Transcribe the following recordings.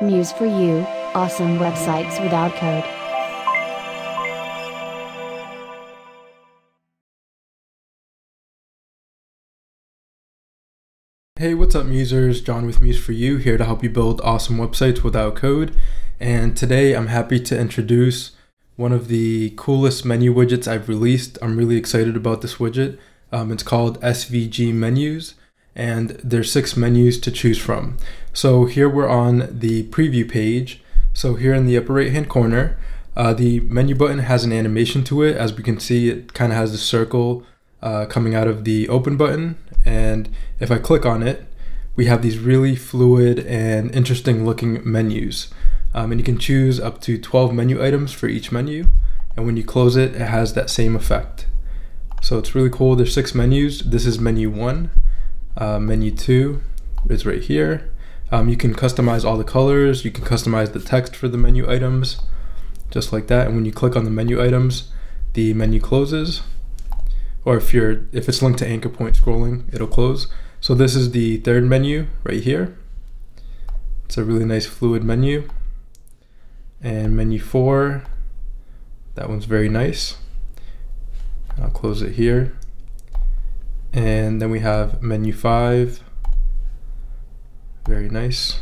Muse for You, awesome websites without code. Hey, what's up Musers? John with Muse for You, here to help you build awesome websites without code. And today I'm happy to introduce one of the coolest menu widgets I've released. I'm really excited about this widget. It's called SVG Menus, and there's 6 menus to choose from. So here we're on the preview page. So here in the upper right hand corner, the menu button has an animation to it. As we can see, it kind of has the circle coming out of the open button, and if I click on it, we have these really fluid and interesting looking menus. And you can choose up to 12 menu items for each menu, and when you close it, it has that same effect. So it's really cool. There's 6 menus. This is menu 1. Menu 2 is right here. You can customize all the colors. You can customize the text for the menu items, just like that. And when you click on the menu items, the menu closes. Or if it's linked to anchor point scrolling, it'll close. So this is the 3rd menu right here. It's a really nice fluid menu. And menu 4, that one's very nice. I'll close it here. And then we have menu 5, very nice.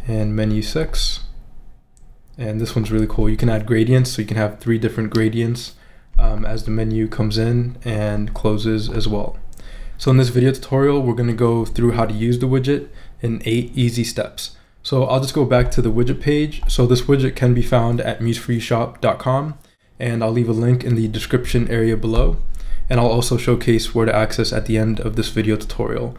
And menu 6, and this one's really cool. You can add gradients, so you can have 3 different gradients as the menu comes in and closes as well. So in this video tutorial, we're going to go through how to use the widget in 8 easy steps. So I'll just go back to the widget page. So this widget can be found at museforyoushop.com, and I'll leave a link in the description area below. And I'll also showcase where to access at the end of this video tutorial.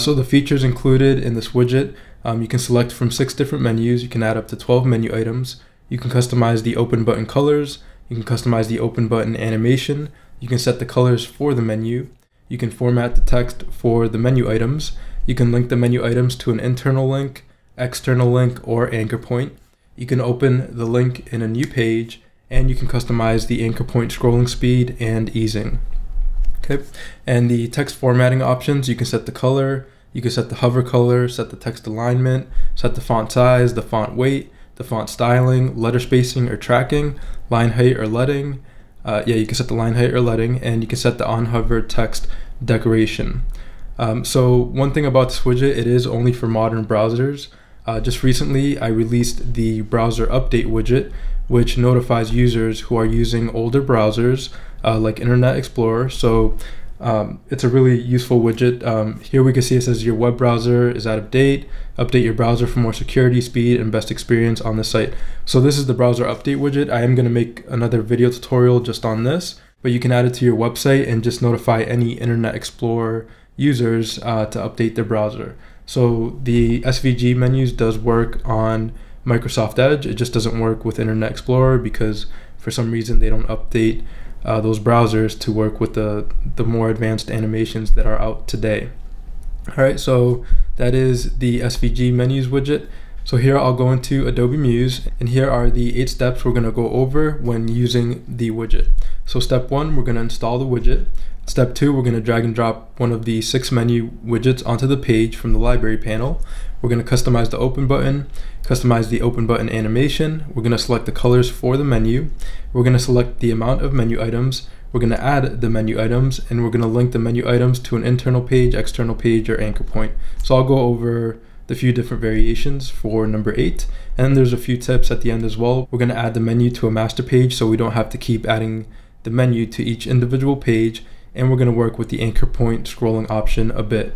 So the features included in this widget, you can select from 6 different menus. You can add up to 12 menu items. You can customize the open button colors. You can customize the open button animation. You can set the colors for the menu. You can format the text for the menu items. You can link the menu items to an internal link, external link, or anchor point. You can open the link in a new page, and you can customize the anchor point scrolling speed and easing. Okay, and the text formatting options, you can set the color, you can set the hover color, set the text alignment, set the font size, the font weight, the font styling, letter spacing or tracking, line height or leading. You can set the line height or leading, and you can set the on-hover text decoration. So one thing about this widget, it is only for modern browsers. Just recently, I released the browser update widget, which notifies users who are using older browsers like Internet Explorer. So it's a really useful widget. Here we can see it says your web browser is out of date. Update your browser for more security, speed, and best experience on the site. So this is the browser update widget. I am going to make another video tutorial just on this, but you can add it to your website and just notify any Internet Explorer users to update their browser. So the SVG menus does work on Microsoft Edge. It just doesn't work with Internet Explorer because for some reason they don't update those browsers to work with the more advanced animations that are out today. Alright, so that is the SVG menus widget. So here I'll go into Adobe Muse, and here are the 8 steps we're going to go over when using the widget. So step 1, we're going to install the widget. Step 2, we're going to drag and drop one of the 6 menu widgets onto the page from the library panel. We're going to customize the open button, customize the open button animation. We're going to select the colors for the menu. We're going to select the amount of menu items. We're going to add the menu items, and we're going to link the menu items to an internal page, external page, or anchor point. So I'll go over the few different variations for number 8, and then there's a few tips at the end as well. We're going to add the menu to a master page so we don't have to keep adding the menu to each individual page, and we're going to work with the anchor point scrolling option a bit.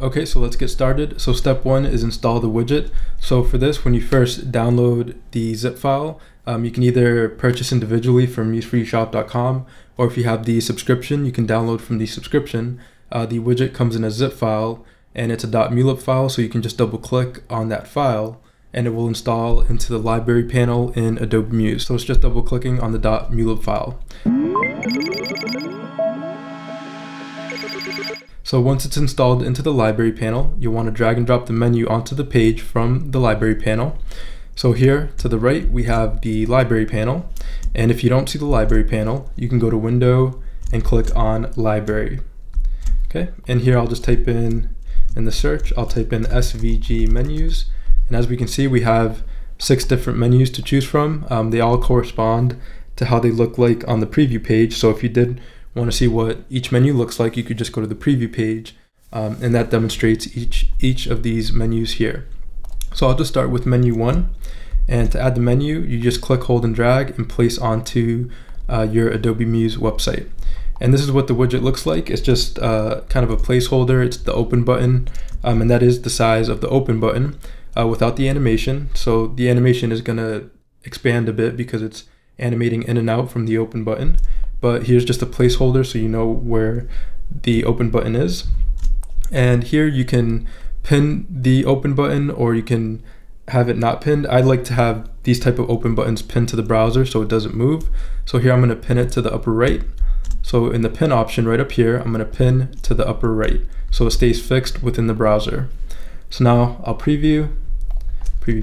Okay, so let's get started. So step 1 is install the widget. So for this, when you first download the zip file, you can either purchase individually from museforyoushop.com, or if you have the subscription, you can download from the subscription. The widget comes in a zip file, and it's a .mulip file, so you can just double click on that file and it will install into the library panel in Adobe Muse. So it's just double clicking on the .mulip file. So once it's installed into the library panel, you'll want to drag and drop the menu onto the page from the library panel. So here to the right, we have the library panel. And if you don't see the library panel, you can go to Window and click on Library. Okay, and here I'll just type in the search, I'll type in SVG menus. And as we can see, we have 6 different menus to choose from. They all correspond to how they look like on the preview page. So if you did want to see what each menu looks like, you could just go to the preview page, and that demonstrates each of these menus here. So I'll just start with menu 1, and to add the menu, you just click, hold, and drag and place onto your Adobe Muse website. And this is what the widget looks like. It's just kind of a placeholder. It's the open button, and that is the size of the open button without the animation. So the animation is gonna expand a bit because it's animating in and out from the open button. But here's just a placeholder so you know where the open button is. And here you can pin the open button, or you can have it not pinned. I like to have these type of open buttons pinned to the browser so it doesn't move. So here I'm going to pin it to the upper right. So in the pin option right up here, I'm going to pin to the upper right so it stays fixed within the browser. So now I'll preview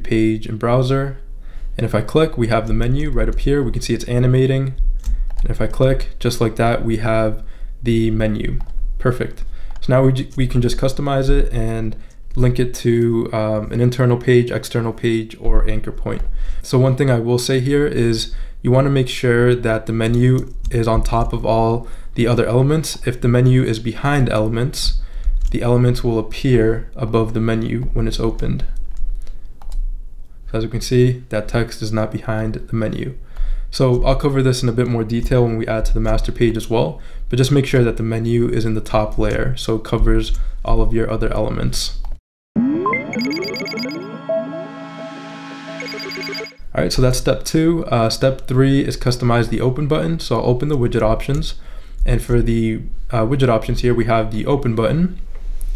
page in browser, and if I click, we have the menu right up here. We can see it's animating, and if I click just like that, we have the menu. Perfect. So now we can just customize it and link it to an internal page, external page, or anchor point. So one thing I will say here is you want to make sure that the menu is on top of all the other elements. If the menu is behind elements, the elements will appear above the menu when it's opened. So as you can see, that text is not behind the menu. So I'll cover this in a bit more detail when we add to the master page as well, but just make sure that the menu is in the top layer so it covers all of your other elements. All right, so that's step 2. Step 3 is customize the open button. So I'll open the widget options, and for the widget options here, we have the open button,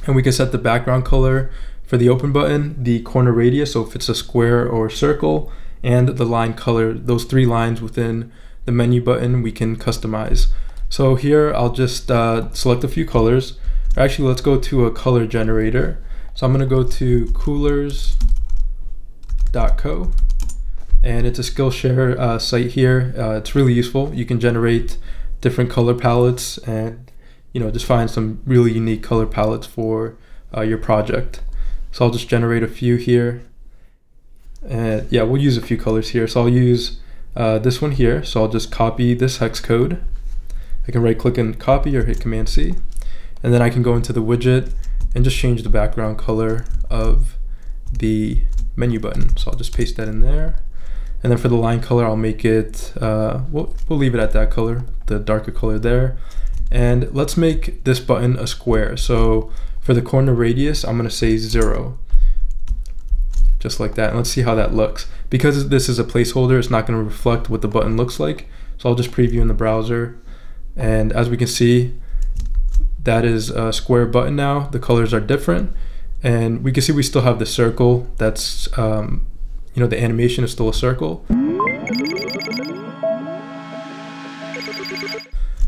and we can set the background color for the open button, the corner radius, so if it's a square or circle, and the line color. Those 3 lines within the menu button we can customize. So here I'll just select a few colors. Actually, let's go to a color generator. So I'm going to go to coolors.co, and it's a Skillshare site here. It's really useful. You can generate different color palettes and just find some really unique color palettes for your project. So I'll just generate a few here. And yeah, we'll use a few colors here. So I'll use this one here. So I'll just copy this hex code. I can right click and copy or hit Command C. And then I can go into the widget and just change the background color of the menu button. So I'll just paste that in there. And then for the line color, I'll make it, we'll leave it at that color, the darker color there. And let's make this button a square. So for the corner radius, I'm gonna say 0. Just like that, and let's see how that looks. Because this is a placeholder, it's not gonna reflect what the button looks like. So I'll just preview in the browser. And as we can see, that is a square button now. The colors are different. And we can see we still have the circle. That's, the animation is still a circle.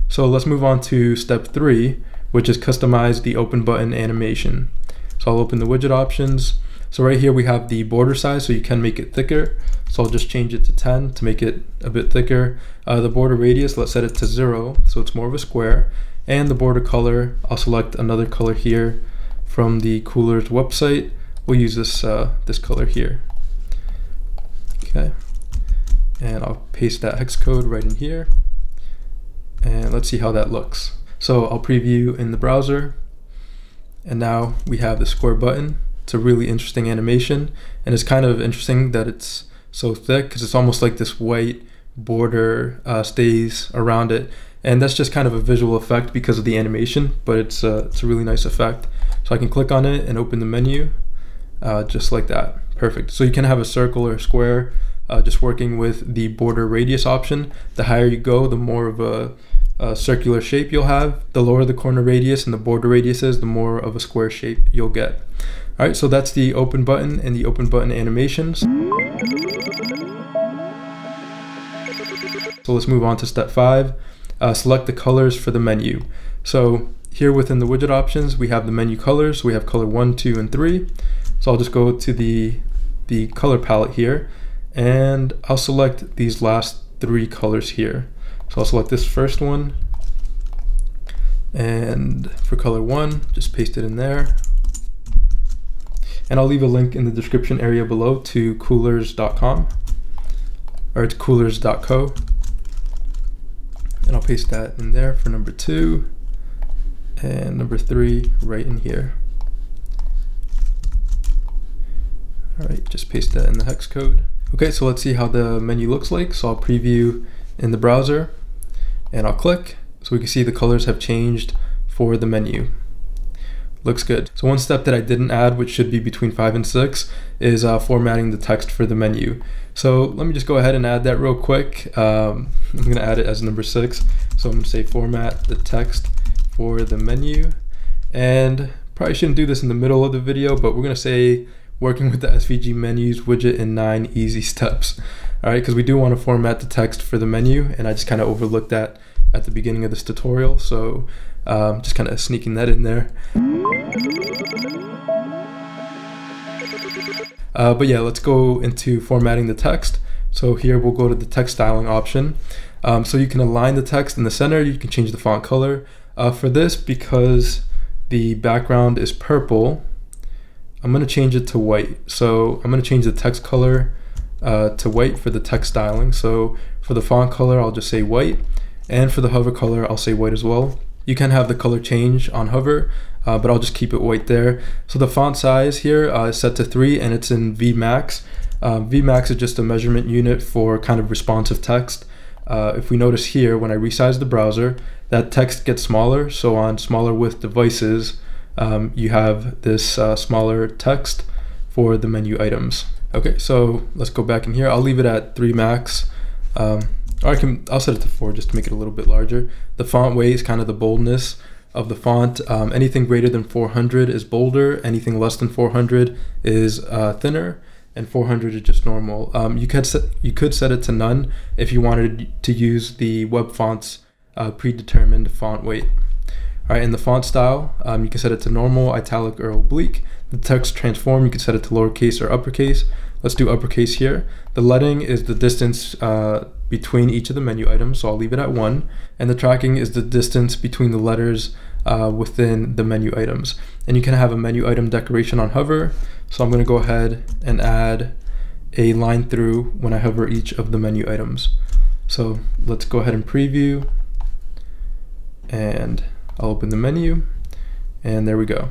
So let's move on to step 3, which is customize the open button animation. So I'll open the widget options. So right here we have the border size, so you can make it thicker. So I'll just change it to 10 to make it a bit thicker. The border radius, let's set it to 0, so it's more of a square. And the border color, I'll select another color here from the Coolors website. We'll use this this color here. Okay, and I'll paste that hex code right in here. And let's see how that looks. So I'll preview in the browser, and now we have the square button. It's a really interesting animation, and it's kind of interesting that it's so thick because it's almost like this white border stays around it, and that's just kind of a visual effect because of the animation, but it's a really nice effect. So I can click on it and open the menu just like that. Perfect. So you can have a circle or a square, just working with the border radius option. The higher you go, the more of a circular shape you'll have. The lower the corner radius and the border radius is, the more of a square shape you'll get. All right, so that's the open button and the open button animations. So let's move on to step 5. Select the colors for the menu. So here within the widget options, we have the menu colors. We have color 1, 2, and 3. So I'll just go to the color palette here, and I'll select these last 3 colors here. So I'll select this first one, And for color 1, just paste it in there. And I'll leave a link in the description area below to coolors.com, or it's coolors.co. And I'll paste that in there for number 2, and number 3 right in here. All right, just paste that in the hex code. Okay, so let's see how the menu looks like. So I'll preview in the browser, and I'll click. So we can see the colors have changed for the menu. Looks good. So one step that I didn't add, which should be between 5 and 6, is formatting the text for the menu. So let me just go ahead and add that real quick. I'm gonna add it as number 6. So I'm gonna say format the text for the menu. And probably shouldn't do this in the middle of the video, but we're gonna say working with the SVG menus widget in 9 easy steps. All right, because we do want to format the text for the menu, and I just kind of overlooked that at the beginning of this tutorial. So just kind of sneaking that in there. But yeah, let's go into formatting the text. So here we'll go to the text styling option. So you can align the text in the center, you can change the font color. For this, because the background is purple, I'm going to change it to white. So I'm going to change the text color to white for the text styling. So for the font color, I'll just say white. And for the hover color, I'll say white as well. You can have the color change on hover, but I'll just keep it white there. So the font size here is set to 3, and it's in VMax. VMax is just a measurement unit for kind of responsive text. If we notice here, when I resize the browser, that text gets smaller. So on smaller width devices, you have this smaller text for the menu items. Okay, so let's go back in here. I'll leave it at 3 max. Or I'll set it to 4 just to make it a little bit larger. The font weight is kind of the boldness of the font. Anything greater than 400 is bolder. Anything less than 400 is thinner, and 400 is just normal. You could set it to none if you wanted to use the web font's predetermined font weight. All right, in the font style, you can set it to normal, italic, or oblique. The text transform, you can set it to lowercase or uppercase. Let's do uppercase here. The leading is the distance between each of the menu items, so I'll leave it at 1. And the tracking is the distance between the letters within the menu items. And you can have a menu item decoration on hover. So I'm going to go ahead and add a line through when I hover each of the menu items. So let's go ahead and preview, and I'll open the menu, and there we go.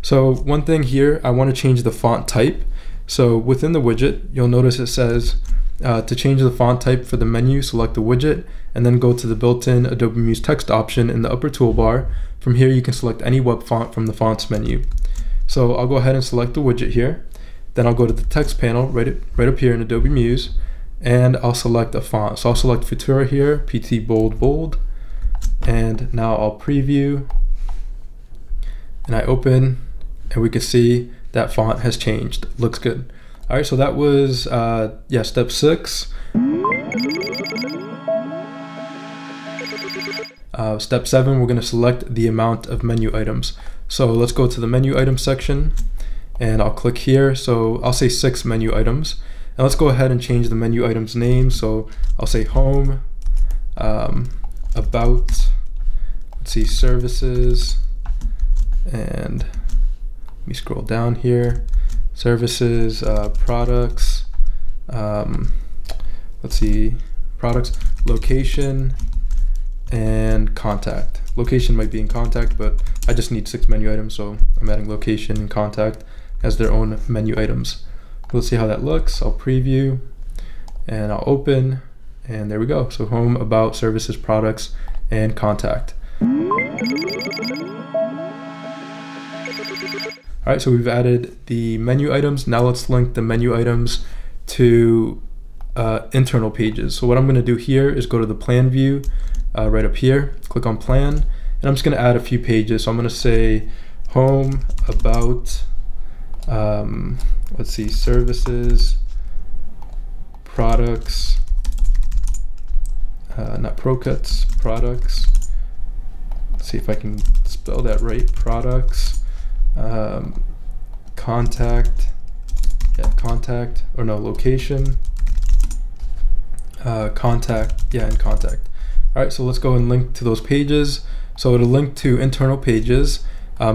So one thing here, I want to change the font type. So within the widget, you'll notice it says to change the font type for the menu, select the widget, and then go to the built-in Adobe Muse text option in the upper toolbar. From here, you can select any web font from the fonts menu. So I'll go ahead and select the widget here. Then I'll go to the text panel right up here in Adobe Muse, and I'll select a font. So I'll select Futura here, PT Bold Bold, and now I'll preview, and I open, and we can see that font has changed. Looks good. All right, so that was step 6. Step 7, we're going to select the amount of menu items. So let's go to the menu item section, and I'll click here. So I'll say 6 menu items, and let's go ahead and change the menu items name. So I'll say home, about, let's see, services, and let me scroll down here, services, products, let's see, products, location, and contact. Location might be in contact, but I just need 6 menu items, so I'm adding location and contact as their own menu items. Let's see how that looks. I'll preview, and I'll open, and there we go. So home, about, services, products, and contact. All right, so we've added the menu items. Now let's link the menu items to internal pages. So what I'm gonna do here is go to the plan view right up here, click on plan, and I'm just gonna add a few pages. So I'm gonna say home, about, let's see, services, products, not ProCuts, products. Let's see if I can spell that right, products. Contact, contact, or no, location, contact, and contact. All right, so let's go and link to those pages. So it'll link to internal pages.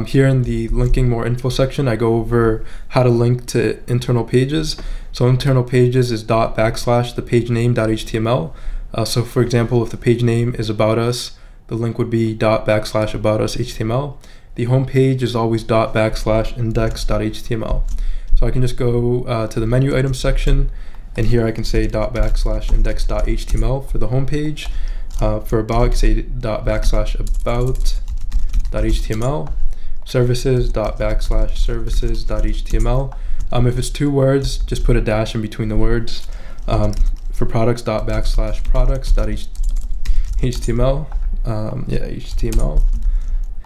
Here in the linking more info section, I go over how to link to internal pages. So internal pages is the page name.html. So for example, if the page name is about us, the link would be about us HTML. The home page is always index.html. So I can just go to the menu items section, and here I can say index.html for the home page. For about, I can say about.html. Services.services.html. If it's 2 words, just put a dash in between the words. For products.products.html. HTML.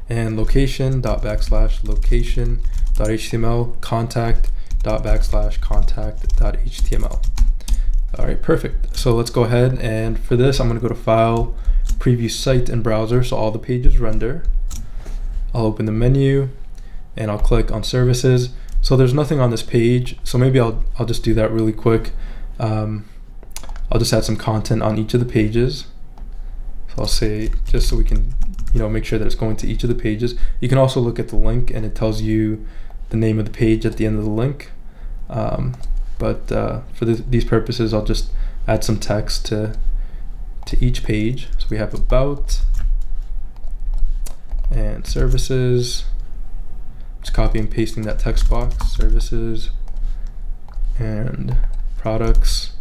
And location.location.html. Contact.contact.html. All right, perfect. So let's go ahead, and for this, I'm going to go to File, Preview Site in Browser, so all the pages render. I'll open the menu, and I'll click on Services. So there's nothing on this page, so maybe I'll just do that really quick. I'll just add some content on each of the pages. So I'll say, just so we can, make sure that it's going to each of the pages. You can also look at the link, and it tells you the name of the page at the end of the link. But for these purposes, I'll just add some text to each page. So we have about and services. Just copy and pasting that text box, services and products,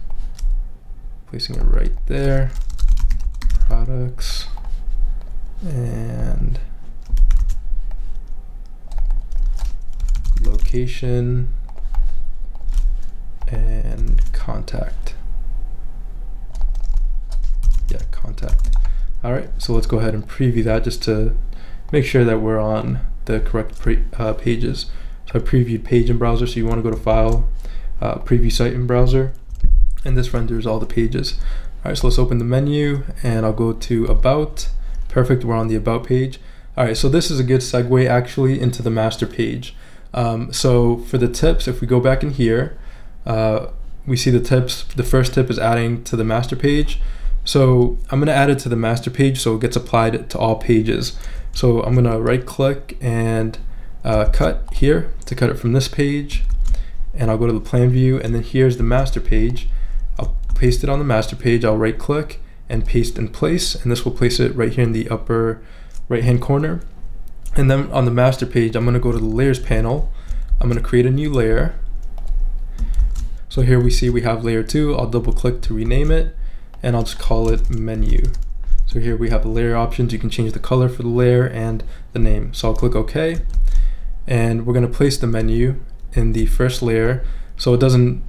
placing it right there, products and location and contact. Contact. All right, so let's go ahead and preview that just to make sure that we're on the correct pages. So I previewed page in browser, so you want to go to File, Preview Site in Browser, and this renders all the pages. All right, so let's open the menu, and I'll go to About. Perfect, we're on the About page. All right, so this is a good segue actually into the master page. So for the tips, if we go back in here, we see the tips. The first tip is adding to the master page. So I'm going to add it to the master page so it gets applied to all pages. So I'm going to right click and cut here to cut it from this page, and I'll go to the plan view, and then here's the master page. I'll paste it on the master page. I'll right click and paste in place, and this will place it right here in the upper right hand corner. And then on the master page, I'm going to go to the layers panel. I'm going to create a new layer. So here we see we have layer 2. I'll double click to rename it, and I'll just call it menu. So here we have the layer options. You can change the color for the layer and the name. So I'll click OK, and we're going to place the menu in the first layer so it doesn't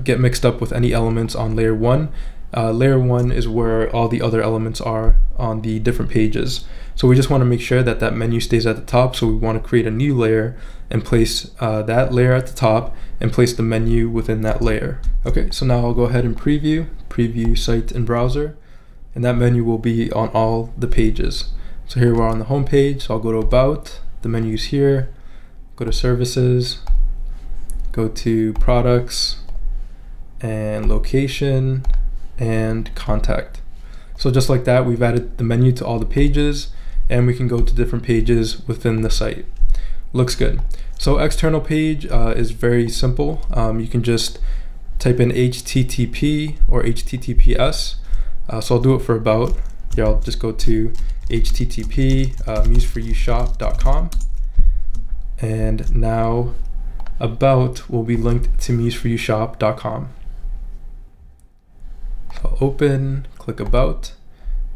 get mixed up with any elements on layer 1. Layer 1 is where all the other elements are on the different pages. So we just want to make sure that that menu stays at the top, so we want to create a new layer and place that layer at the top and place the menu within that layer. Okay, so now I'll go ahead and preview site in browser, and that menu will be on all the pages. So here we're on the home page, so I'll go to About, the menu's here, go to Services, go to Products and Location and Contact. So just like that, we've added the menu to all the pages, and we can go to different pages within the site. Looks good. So external page is very simple. You can just type in HTTP or HTTPS. So I'll do it for About. Here I'll just go to HTTP museforYouShop.com, and now About will be linked to museforYouShop.com. So I'll open, click About,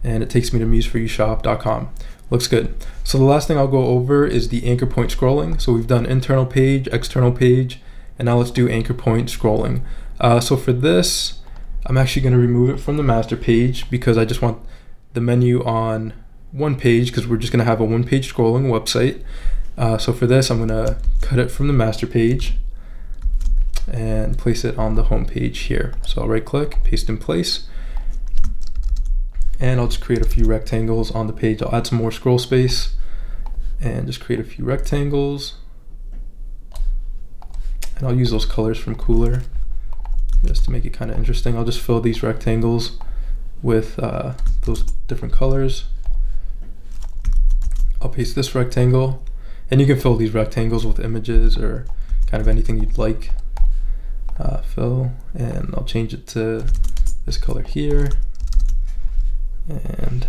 and it takes me to museforYouShop.com. Looks good. So the last thing I'll go over is the anchor point scrolling. So we've done internal page, external page, and now let's do anchor point scrolling. So for this, I'm actually going to remove it from the master page because I just want the menu on one page, because we're just going to have a one-page scrolling website. So for this, I'm going to cut it from the master page and place it on the home page here. So I'll right click, paste in place, and I'll just create a few rectangles on the page. I'll add some more scroll space and just create a few rectangles, and I'll use those colors from Cooler just to make it kind of interesting. I'll just fill these rectangles with those different colors. I'll paste this rectangle, and you can fill these rectangles with images or kind of anything you'd like. Fill, and I'll change it to this color here, and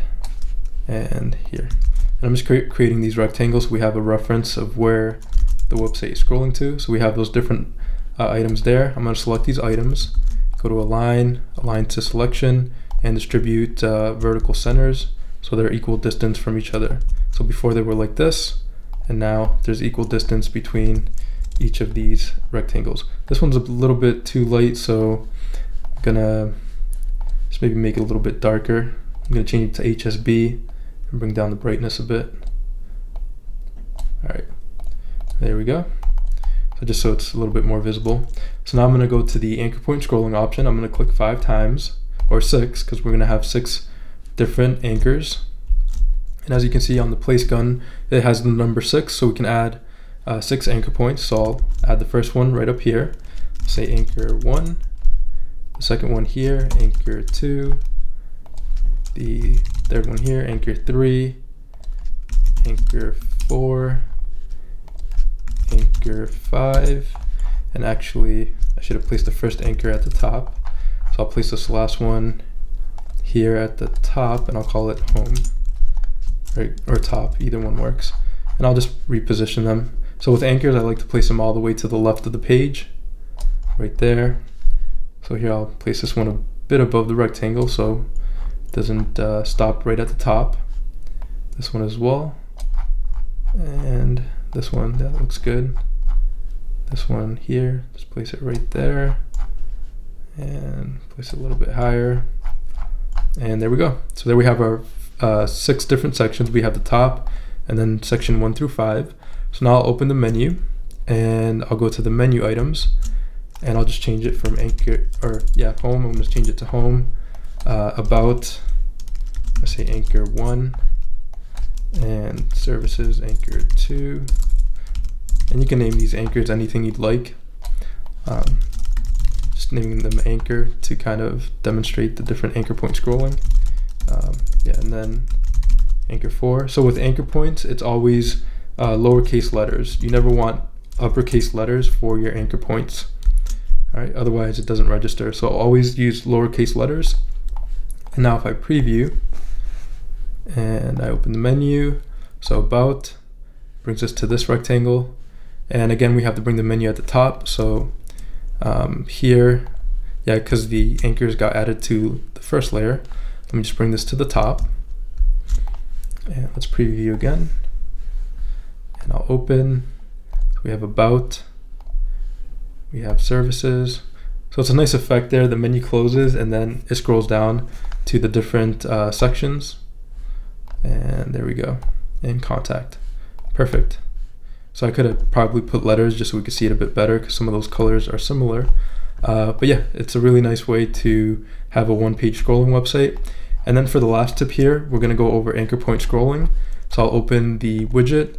here. And I'm just creating these rectangles so we have a reference of where the website is scrolling to. So we have those different items there. I'm going to select these items, go to align to selection, and distribute vertical centers so they're equal distance from each other. So before they were like this, and now there's equal distance between each of these rectangles. This one's a little bit too light, so I'm gonna just maybe make it a little bit darker. I'm gonna change it to HSB and bring down the brightness a bit. All right, there we go. So just so it's a little bit more visible. So now I'm gonna go to the anchor point scrolling option. I'm gonna click 5 times, or 6, because we're gonna have 6 different anchors. And as you can see on the place gun, it has the number 6, so we can add 6 anchor points. So I'll add the first one right up here. Say anchor 1, the second one here, anchor 2, the third one here, anchor 3, anchor 4, anchor 5, and actually I should have placed the first anchor at the top. So I'll place this last one here at the top, and I'll call it home, right, or top, either one works. And I'll just reposition them. So with anchors, I like to place them all the way to the left of the page, right there. So here I'll place this one a bit above the rectangle so it doesn't stop right at the top. This one as well, and this one, that looks good. This one here, just place it right there, and place it a little bit higher. And there we go. So there we have our 6 different sections. We have the top, and then section 1 through 5. So now I'll open the menu, and I'll go to the menu items, and I'll just change it from anchor, or yeah, home. I'm gonna change it to home. About, let's say anchor 1, and services anchor 2. And you can name these anchors anything you'd like. Just naming them anchor to kind of demonstrate the different anchor point scrolling. Yeah, and then anchor 4. So with anchor points, it's always lowercase letters. You never want uppercase letters for your anchor points. All right, otherwise it doesn't register. So I'll always use lowercase letters. And now if I preview and I open the menu, so about brings us to this rectangle. And again, we have to bring the menu at the top. So here, yeah, because the anchors got added to the first layer, let me just bring this to the top. And let's preview again. And I'll open. So we have about, we have services. So it's a nice effect there. The menu closes and then it scrolls down to the different sections. And there we go. And contact. Perfect. So I could have probably put letters just so we could see it a bit better because some of those colors are similar. But yeah, it's a really nice way to have a one-page scrolling website. And then for the last tip here, we're going to go over anchor point scrolling. So I'll open the widget,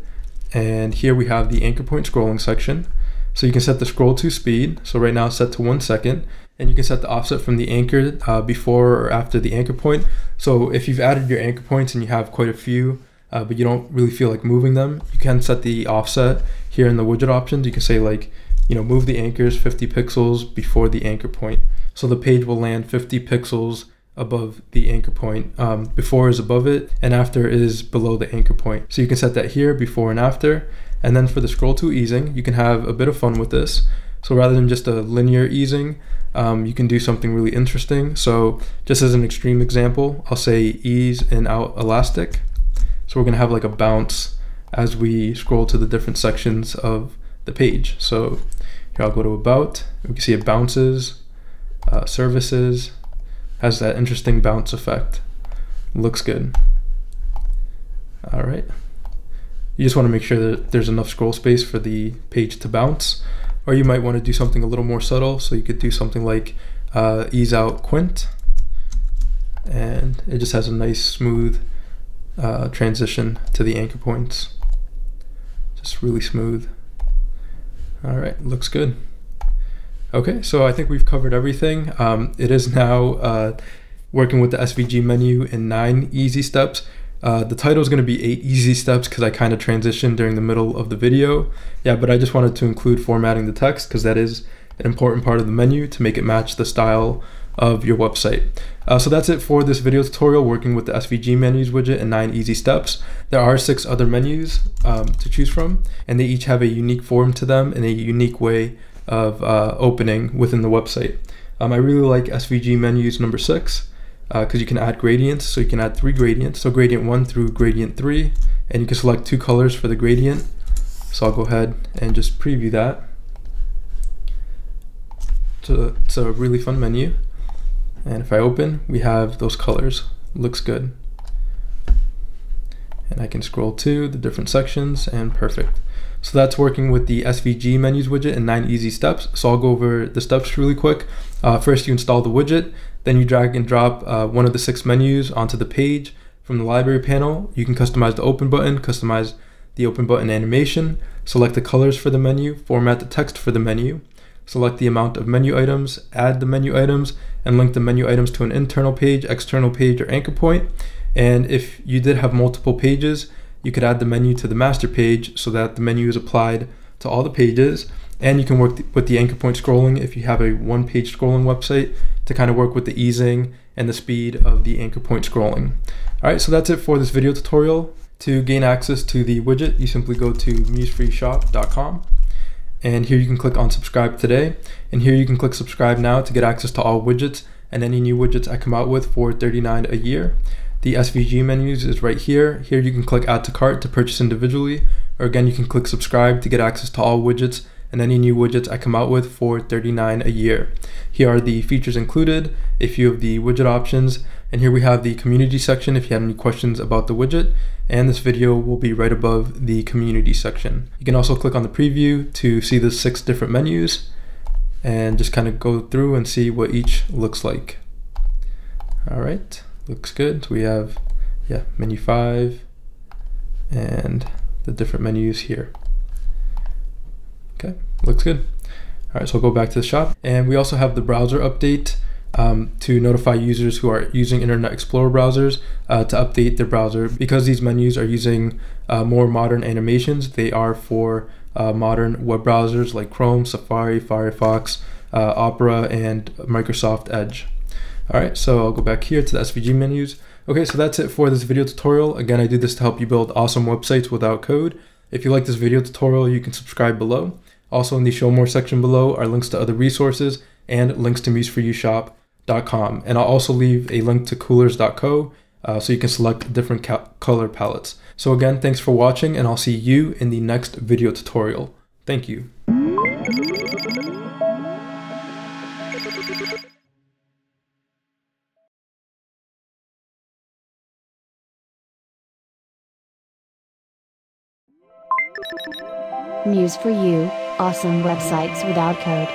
and here we have the anchor point scrolling section. So you can set the scroll to speed. So right now it's set to 1 second, and you can set the offset from the anchor before or after the anchor point. So if you've added your anchor points and you have quite a few, but you don't really feel like moving them, you can set the offset here in the widget options. You can say like, you know, move the anchors 50 pixels before the anchor point. So the page will land 50 pixels above the anchor point. Before is above it and after is below the anchor point. So you can set that here, before and after. And then for the scroll to easing, you can have a bit of fun with this. So rather than just a linear easing, you can do something really interesting. So just as an extreme example, I'll say ease in out elastic. So we're gonna have like a bounce as we scroll to the different sections of the page. So here I'll go to about, we can see it bounces, services, has that interesting bounce effect. Looks good. All right. You just want to make sure that there's enough scroll space for the page to bounce, or you might want to do something a little more subtle. So you could do something like ease out quint, and it just has a nice smooth transition to the anchor points. Just really smooth. All right, looks good. Okay, so I think we've covered everything. It is now working with the SVG menu in 9 easy steps. The title is going to be 8 easy steps because I kind of transitioned during the middle of the video. Yeah, but I just wanted to include formatting the text because that is an important part of the menu to make it match the style of your website. So that's it for this video tutorial working with the SVG menus widget and 9 easy steps. There are 6 other menus to choose from, and they each have a unique form to them and a unique way of opening within the website. I really like SVG menus number 6 because you can add gradients. So you can add 3 gradients, so gradient 1 through gradient 3, and you can select 2 colors for the gradient. So I'll go ahead and just preview that. So it's a really fun menu. And if I open, we have those colors. Looks good. And I can scroll to the different sections, and perfect. So that's working with the SVG menus widget in 9 easy steps. So I'll go over the steps really quick. First, you install the widget. Then you drag and drop one of the 6 menus onto the page. From the library panel, you can customize the open button, customize the open button animation, select the colors for the menu, format the text for the menu, select the amount of menu items, add the menu items, and link the menu items to an internal page, external page, or anchor point. And if you did have multiple pages, you could add the menu to the master page so that the menu is applied to all the pages. And you can work with the anchor point scrolling if you have a one-page scrolling website to kind of work with the easing and the speed of the anchor point scrolling. All right, so that's it for this video tutorial. To gain access to the widget, you simply go to musefreeshop.com. And here you can click on subscribe today. And here you can click subscribe now to get access to all widgets and any new widgets I come out with for $39 a year. The SVG menus is right here. Here you can click add to cart to purchase individually. Or again, you can click subscribe to get access to all widgets and any new widgets I come out with for $39 a year. Here are the features included, a few of the widget options, and here we have the community section if you have any questions about the widget, and this video will be right above the community section. You can also click on the preview to see the 6 different menus and just kind of go through and see what each looks like. All right, looks good. So we have, menu 5 and the different menus here. Okay, looks good. All right, so I'll go back to the shop. And we also have the browser update to notify users who are using Internet Explorer browsers to update their browser. Because these menus are using more modern animations, they are for modern web browsers like Chrome, Safari, Firefox, Opera, and Microsoft Edge. All right, so I'll go back here to the SVG menus. Okay, so that's it for this video tutorial. Again, I do this to help you build awesome websites without code. If you like this video tutorial, you can subscribe below. Also in the show more section below are links to other resources and links to musefreeyoushop.com. And I'll also leave a link to coolors.co so you can select different color palettes. So again, thanks for watching, and I'll see you in the next video tutorial. Thank you. Muse for You, awesome websites without code.